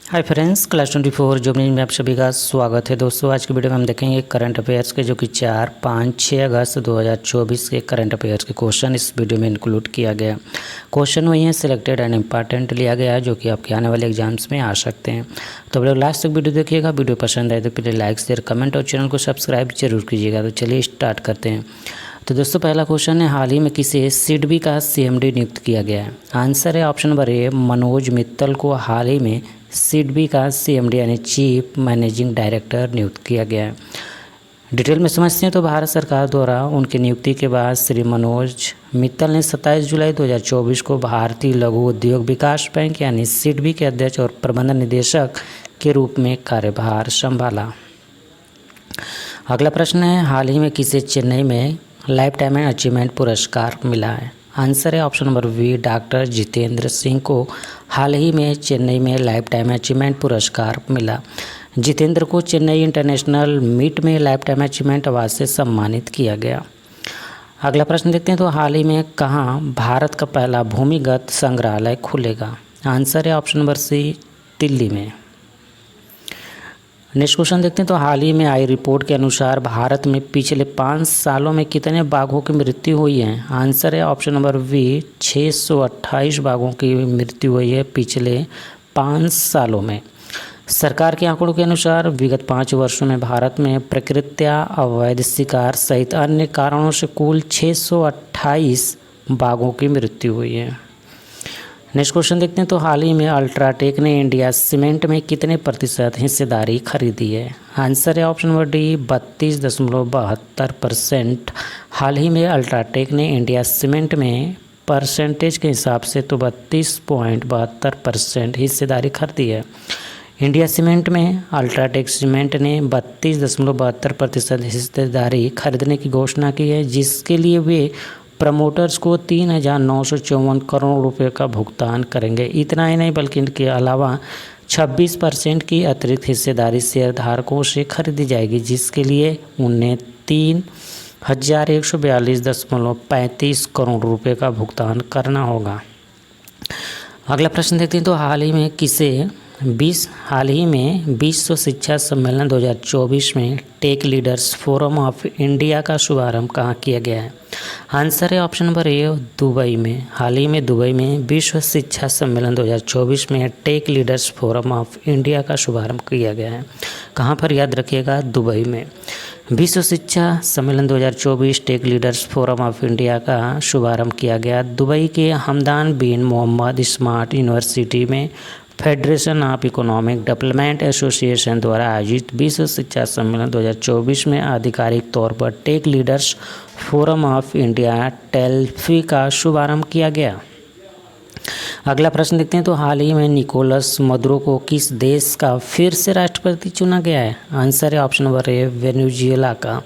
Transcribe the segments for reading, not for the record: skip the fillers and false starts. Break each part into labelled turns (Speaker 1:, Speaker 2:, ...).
Speaker 1: Hi friends, class 24 job news में आप सभी का स्वागत है। दोस्तों, आज की वीडियो में हम देखेंगे करंट अफेयर्स के जो कि 4, 5, 6 अगस्त 2024 के करंट अफेयर्स के क्वेश्चन इस वीडियो में इंक्लूड किया गया। क्वेश्चन वही है, सिलेक्टेड एंड इंपॉर्टेंट लिया गया है, जो कि आपके आने वाले एग्जाम्स में आ सकते हैं। तो आप लोग लास्ट तक वीडियो देखिएगा। वीडियो पसंद आए तो प्लीज़ लाइक, शेयर, कमेंट और चैनल को सब्सक्राइब जरूर कीजिएगा। तो चलिए स्टार्ट करते हैं। तो दोस्तों, पहला क्वेश्चन है, हाल ही में किसे सिडबी का सीएमडी नियुक्त किया गया है? आंसर है ऑप्शन नंबर ए, मनोज मित्तल को हाल ही में सिडबी का सीएमडी यानी चीफ मैनेजिंग डायरेक्टर नियुक्त किया गया है। डिटेल में समझते हैं तो भारत सरकार द्वारा उनकी नियुक्ति के बाद श्री मनोज मित्तल ने 27 जुलाई 2024 को भारतीय लघु उद्योग विकास बैंक यानी सिडबी के अध्यक्ष और प्रबंध निदेशक के रूप में कार्यभार संभाला। अगला प्रश्न है, हाल ही में किसे चेन्नई में लाइफ टाइम अचीवमेंट पुरस्कार मिला है? आंसर है option number B, doctor Jitendra Singh को हाल ही में चेन्नई में लाइफ टाइम अचीवमेंट पुरस्कार मिला। जितेंद्र को चेन्नई इंटरनेशनल मीट में लाइफ टाइम अचीवमेंट अवार्ड से सम्मानित किया गया। अगला प्रश्न देखते हैं तो हाल ही में कहाँ भारत का पहला भूमिगत संग्रहालय खुलेगा? आंसर है ऑप्शन नंबर सी, दिल्ली में। नेक्स्ट क्वेश्चन देखते हैं तो हाल ही में आई रिपोर्ट के अनुसार भारत में पिछले 5 सालों में कितने बाघों की मृत्यु हुई है? आंसर है ऑप्शन नंबर बी, 628 बाघों की मृत्यु हुई है पिछले 5 सालों में। सरकार के आंकड़ों के अनुसार विगत 5 वर्षों में भारत में प्रकृत्या, अवैध शिकार सहित अन्य कारणों से कुल 628 बाघों की मृत्यु हुई है। नेक्स्ट क्वेश्चन देखते हैं तो हाल ही में अल्ट्राटेक ने इंडिया सीमेंट में कितने प्रतिशत हिस्सेदारी खरीदी है? आंसर है ऑप्शन नंबर डी, 32.72%। हाल ही में अल्ट्राटेक ने इंडिया सीमेंट में परसेंटेज के हिसाब से तो 32.72% हिस्सेदारी खरीदी है। इंडिया सीमेंट में अल्ट्राटेक सीमेंट ने 32.72% हिस्सेदारी खरीदने की घोषणा की है, जिसके लिए वे प्रमोटर्स को 3,954 करोड़ रुपए का भुगतान करेंगे। इतना ही नहीं बल्कि इनके अलावा 26% की अतिरिक्त हिस्सेदारी शेयरधारकों से खरीदी जाएगी, जिसके लिए उन्हें 3,142.35 करोड़ रुपए का भुगतान करना होगा। अगला प्रश्न देखते हैं तो हाल ही में विश्व शिक्षा सम्मेलन 2024 में tech leaders forum of India का शुभारंभ कहाँ किया गया है? आंसर है ऑप्शन नंबर ए, दुबई में। हाल ही में दुबई में विश्व शिक्षा सम्मेलन 2024 में tech leaders forum of India का शुभारंभ किया गया है। कहाँ पर? याद रखिएगा, दुबई में। विश्व शिक्षा सम्मेलन 2024 tech leaders forum of India का शुभारंभ किया गया दुबई के Hamdan bin Mohammed smart university में federation of economic development association द्वारा आयोजित विश्व शिक्षा सम्मेलन 2024 में आधिकारिक तौर पर tech leaders forum of India टेल्फी का शुभारंभ किया गया। अगला प्रश्न देखते हैं तो हाल ही में निकोलस मदुरो को किस देश का फिर से राष्ट्रपति चुना गया है? आंसर है ऑप्शन नंबर ए, वेनेजुएला का।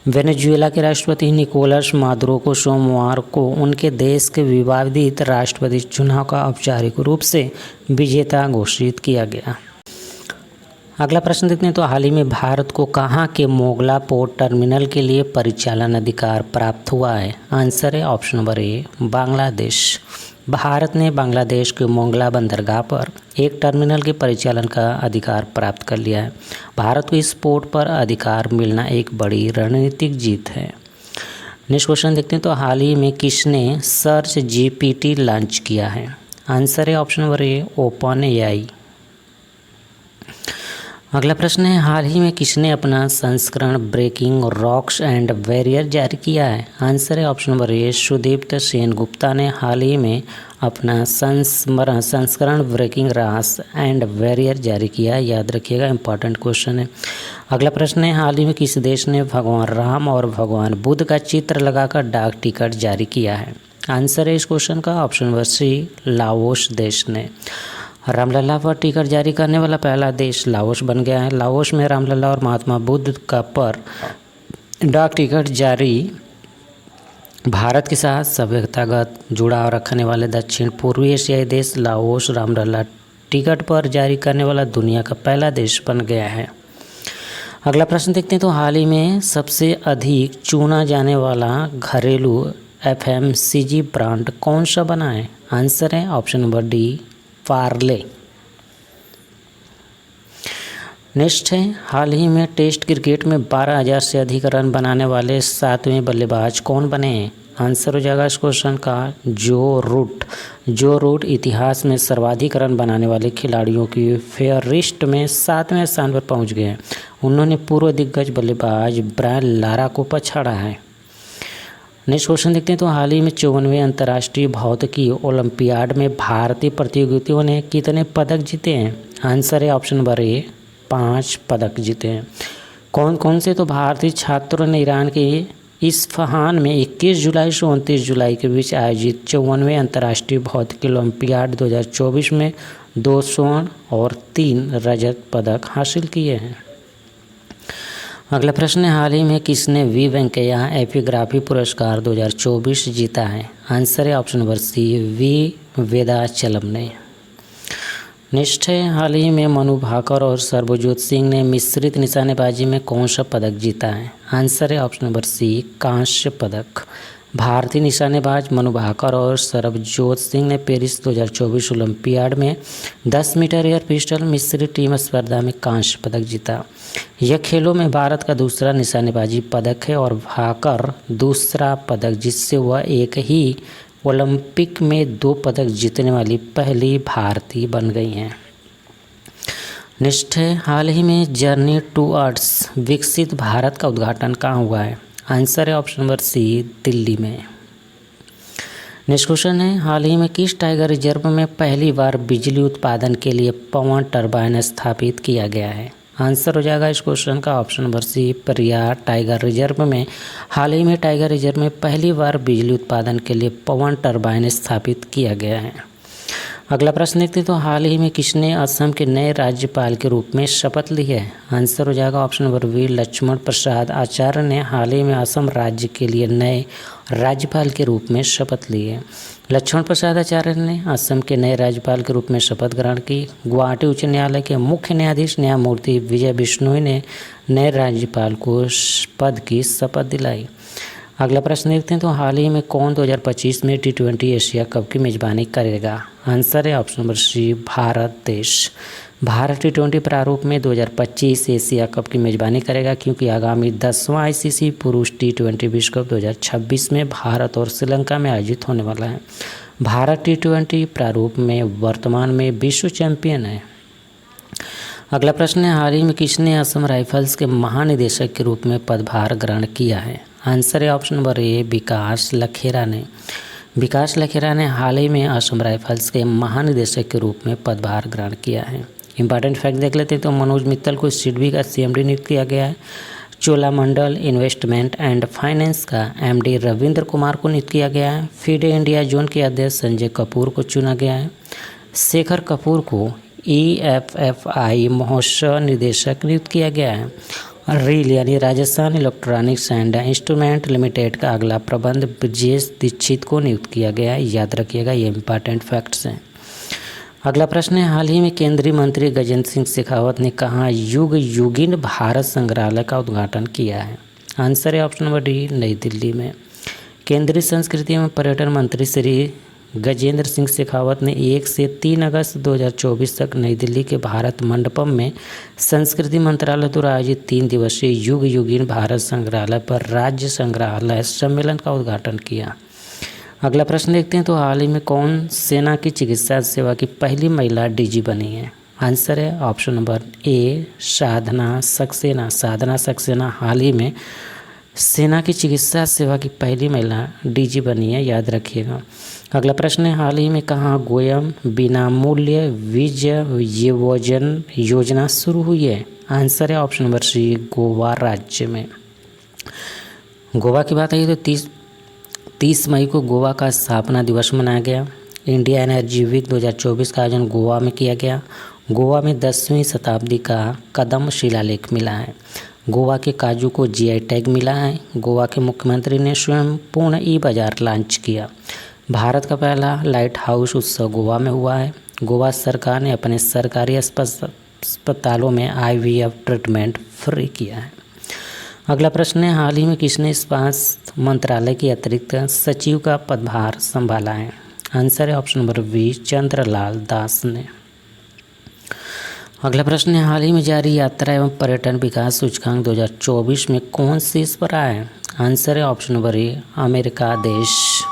Speaker 1: वेनेजुएला के राष्ट्रपति निकोलस मादुरो को सोमवार को उनके देश के विवादित राष्ट्रपति चुनाव का औपचारिक रूप से विजेता घोषित किया गया। अगला प्रश्न देखते हैं तो हाल ही में भारत को कहाँ के मोगला पोर्ट टर्मिनल के लिए परिचालन अधिकार प्राप्त हुआ है? आंसर है ऑप्शन नंबर ए, बांग्लादेश। भारत ने बांग्लादेश के मोंगला बंदरगाह पर एक टर्मिनल के परिचालन का अधिकार प्राप्त कर लिया है। भारत को इस पोर्ट पर अधिकार मिलना एक बड़ी रणनीतिक जीत है। नेक्स्ट क्वेश्चन देखते हैं तो हाल ही में किसने सर्च जीपीटी लॉन्च किया है? आंसर है ऑप्शन नंबर ए, ओपन एआई। अगला प्रश्न है, हाल ही में किसने अपना संस्करण ब्रेकिंग रॉक्स एंड बैरियर जारी किया है? आंसर है option number A, Sudipta Sengupta ने हाल ही में अपना संस्करण ब्रेकिंग रॉक्स एंड बैरियर जारी किया। याद रखिएगा, इंपॉर्टेंट क्वेश्चन है। अगला प्रश्न है, हाल ही में किस देश ने भगवान राम और भगवान बुद्ध का चित्र लगाकर डाक टिकट जारी किया है? आंसर है इस क्वेश्चन का ऑप्शन नंबर सी, लाओस देश ने। रामलला पर टिकट जारी करने वाला पहला देश लाओस बन गया है। लाओस में रामलला और महात्मा बुद्ध का पर डाक टिकट जारी भारत के साथ सभ्यतागत जुड़ाव रखने वाले दक्षिण पूर्वी एशियाई देश लाओस रामलला टिकट पर जारी करने वाला दुनिया का पहला देश बन गया है। अगला प्रश्न देखते हैं तो हाल ही में सबसे अधिक चुना जाने वाला घरेलू एफएमसीजी ब्रांड कौन सा बना है? आंसर है option number D, Parle. Next है, हाल ही में टेस्ट क्रिकेट में 12,000 से अधिक रन बनाने वाले 7वें बल्लेबाज कौन बने हैं? आंसर हो जाएगा इस क्वेश्चन का जो रूट इतिहास में सर्वाधिक रन बनाने वाले खिलाड़ियों की फेयरिस्ट में 7वें स्थान पर पहुंच गए हैं। उन्होंने पूर्व दिग्गज बल्लेबाज ब्रायन लारा को पछाड़ा है। नेक्स्ट क्वेश्चन देखते हैं। तो हाल ही में 54वें अंतर्राष्ट्रीय भौतिकी ओलंपियाड में भारतीय प्रतियोगियों ने कितने पदक जीते हैं? आंसर है ऑप्शन नंबर ए, 5 पदक जीते हैं। कौन कौन से? तो भारतीय छात्रों ने ईरान के इस्फहान में 21 जुलाई से 29 जुलाई के बीच आयोजित 54वें अंतर्राष्ट्रीय भौतिकी ओलंपियाड 2024 में 2 स्वर्ण और 3 रजत पदक हासिल किए हैं। अगला प्रश्न है, हाल ही में किसने वी वेंकैया एपिग्राफी पुरस्कार 2024 जीता है? आंसर है option number C, we Vedachalam ने। नेक्स्ट है, हाल ही में मनु भाकर और सर्वजोत सिंह ने मिश्रित निशानेबाजी में कौन सा पदक जीता है? आंसर है ऑप्शन नंबर सी, कांस्य पदक। भारतीय निशानेबाज मनु भाकर और सर्वजोत सिंह ने पेरिस 2024 ओलंपियाड में 10 मीटर एयर पिस्टल मिश्रित टीम स्पर्धा में कांस्य पदक जीता। यह खेलों में भारत का दूसरा निशानेबाजी पदक है और भाकर दूसरा पदक, जिससे वह एक ही ओलंपिक में 2 पदक जीतने वाली पहली भारतीय बन गई हैं। नेक्स्ट है, हाल ही में जर्नी टूवर्ड्स विकसित भारत का उद्घाटन कहाँ हुआ है? आंसर है ऑप्शन नंबर सी, दिल्ली में। नेक्स्ट क्वेश्चन है, हाल ही में किस टाइगर रिजर्व में पहली बार बिजली उत्पादन के लिए पवन टरबाइन स्थापित किया गया है? आंसर हो जाएगा इस क्वेश्चन का ऑप्शन नंबर सी, परियार टाइगर रिजर्व में हाल ही में टाइगर रिजर्व में पहली बार बिजली उत्पादन के लिए पवन टरबाइन स्थापित किया गया है। अगला प्रश्न देखते हैं। तो हाल ही में किसने असम के नए राज्यपाल के रूप में शपथ ली है? आंसर हो जाएगा option number B, Lakshman Prasad Acharya ने हाल ही में असम राज्य के लिए नए राज्यपाल के रूप में शपथ ली है। लक्ष्मण प्रसाद आचार्य ने असम के नए राज्यपाल के रूप में शपथ ग्रहण की। गुवाहाटी उच्च न्यायालय के मुख्य न्यायाधीश न्यायमूर्ति विजय बिश्नोई ने नए राज्यपाल को पद की शपथ दिलाई। अगला प्रश्न देखते हैं। तो हाल ही में कौन 2025 में T20 एशिया कप की मेजबानी करेगा? आंसर है ऑप्शन नंबर सी, भारत देश। भारत T20 प्रारूप में 2025 एशिया कप की मेजबानी करेगा, क्योंकि आगामी 10वां ICC पुरुष T20 विश्व कप 2026 में भारत और श्रीलंका में आयोजित होने वाला है। भारत T20 प्रारूप में वर्तमान में विश्व चैंपियन है। अगला प्रश्न है, हाल ही में किसने असम राइफल्स के महानिदेशक के रूप में पदभार ग्रहण किया है? आंसर है ऑप्शन नंबर ए, विकास लखेरा ने। विकास लखेरा ने हाल ही में असम राइफल्स के महानिदेशक के रूप में पदभार ग्रहण किया है। इंपॉर्टेंट फैक्ट देख लेते हैं। तो मनोज मित्तल को सिडबी का CMD नियुक्त किया गया है। चोलामंडल इन्वेस्टमेंट एंड फाइनेंस का MD रविंद्र कुमार को नियुक्त किया गया है। फीडे इंडिया जोन के अध्यक्ष संजय कपूर को चुना गया है। शेखर कपूर को EFFI महोत्सव निदेशक नियुक्त किया गया है। रील यानी Rajasthan electronics and instrument limited का अगला प्रबंध ब्रजेश दीक्षित को नियुक्त किया गया है। याद रखिएगा, ये इंपॉर्टेंट फैक्ट्स हैं। अगला प्रश्न है, हाल ही में केंद्रीय मंत्री गजेंद्र सिंह शेखावत ने कहाँ युग युगिन भारत संग्रहालय का उद्घाटन किया है? आंसर है ऑप्शन नंबर डी, नई दिल्ली में। केंद्रीय संस्कृति एवं पर्यटन मंत्री श्री गजेंद्र सिंह शेखावत ने 1 से 3 अगस्त 2024 तक नई दिल्ली के भारत मंडपम में संस्कृति मंत्रालय द्वारा आयोजित 3 दिवसीय युग युगिन भारत संग्रहालय पर राज्य संग्रहालय सम्मेलन का उद्घाटन किया। अगला प्रश्न देखते हैं। तो हाल ही में कौन सेना की चिकित्सा सेवा की पहली महिला DG बनी है? आंसर है ऑप्शन नंबर ए, साधना सक्सेना। साधना सक्सेना हाल ही में सेना की चिकित्सा सेवा की पहली महिला DG बनी है, याद रखिएगा। अगला प्रश्न है, हाल ही में कहाँ गोयम बिना मूल्य बीज योजन योजना शुरू हुई है? आंसर है ऑप्शन नंबर सी, गोवा राज्य में। गोवा की बात आई तो 30 मई को गोवा का स्थापना दिवस मनाया गया। इंडिया एनर्जी वीक 2024 का आयोजन गोवा में किया गया। गोवा में 10वीं शताब्दी का कदम शिलालेख मिला है। गोवा के काजू को GI टैग मिला है। गोवा के मुख्यमंत्री ने स्वयं पूर्ण E-बाजार लॉन्च किया। भारत का पहला लाइट हाउस उत्सव गोवा में हुआ है। गोवा सरकार ने अपने सरकारी अस्पतालों में IVF ट्रीटमेंट फ्री किया है। अगला प्रश्न है, हाल ही में किसने स्वास्थ्य मंत्रालय के अतिरिक्त सचिव का पदभार संभाला है? आंसर है ऑप्शन नंबर बी, चंद्रलाल दास ने। अगला प्रश्न है, हाल ही में जारी यात्रा एवं पर्यटन विकास सूचकांक 2024 में कौन शीर्ष पर आया है? आंसर है ऑप्शन नंबर ए, अमेरिका देश।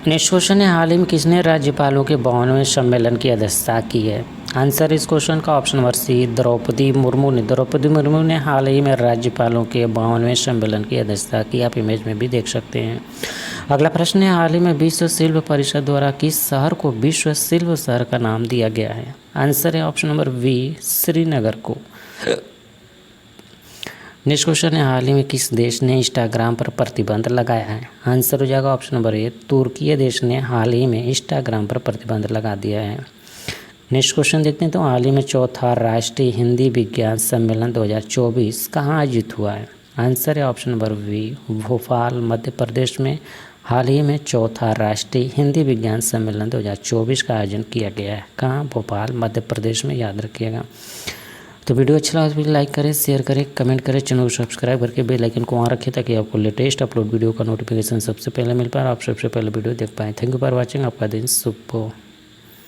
Speaker 1: नेक्स्ट क्वेश्चन है, हाल ही में किसने राज्यपालों के 52वें सम्मेलन की अध्यक्षता की है? आंसर इस क्वेश्चन का option number C, Draupadi Murmu ने। द्रौपदी मुर्मू ने हाल ही में राज्यपालों के 52वें सम्मेलन की अध्यक्षता की, आप इमेज में भी देख सकते हैं। अगला प्रश्न है, हाल ही में विश्व शिल्प परिषद द्वारा किस शहर को विश्व शिल्प शहर का नाम दिया गया है? आंसर है ऑप्शन नंबर बी, श्रीनगर को। नेक्स्ट क्वेश्चन है, हाल ही में किस देश ने इंस्टाग्राम पर प्रतिबंध लगाया है? आंसर हो जाएगा ऑप्शन नंबर ए, तुर्की देश ने हाल ही में इंस्टाग्राम पर प्रतिबंध लगा दिया है। नेक्स्ट क्वेश्चन देखते हैं, तो हाल ही में चौथा राष्ट्रीय हिंदी विज्ञान सम्मेलन 2024 कहाँ आयोजित हुआ है? आंसर है option number B, Bhopal Madhya Pradesh में हाल ही में चौथा राष्ट्रीय हिंदी विज्ञान सम्मेलन 2024 का आयोजन किया गया है। कहाँ? भोपाल मध्य प्रदेश में, याद रखिएगा। तो वीडियो अच्छा लगा तो प्लीज़ लाइक करें, शेयर करें, कमेंट करें, चैनल को सब्सक्राइब करके बेल आइकन को वहाँ रखें ताकि आपको लेटेस्ट अपलोड वीडियो का नोटिफिकेशन सबसे पहले मिल पाए और आप सबसे पहले वीडियो देख पाएँ। Thank you for watching. आपका दिन शुभ हो।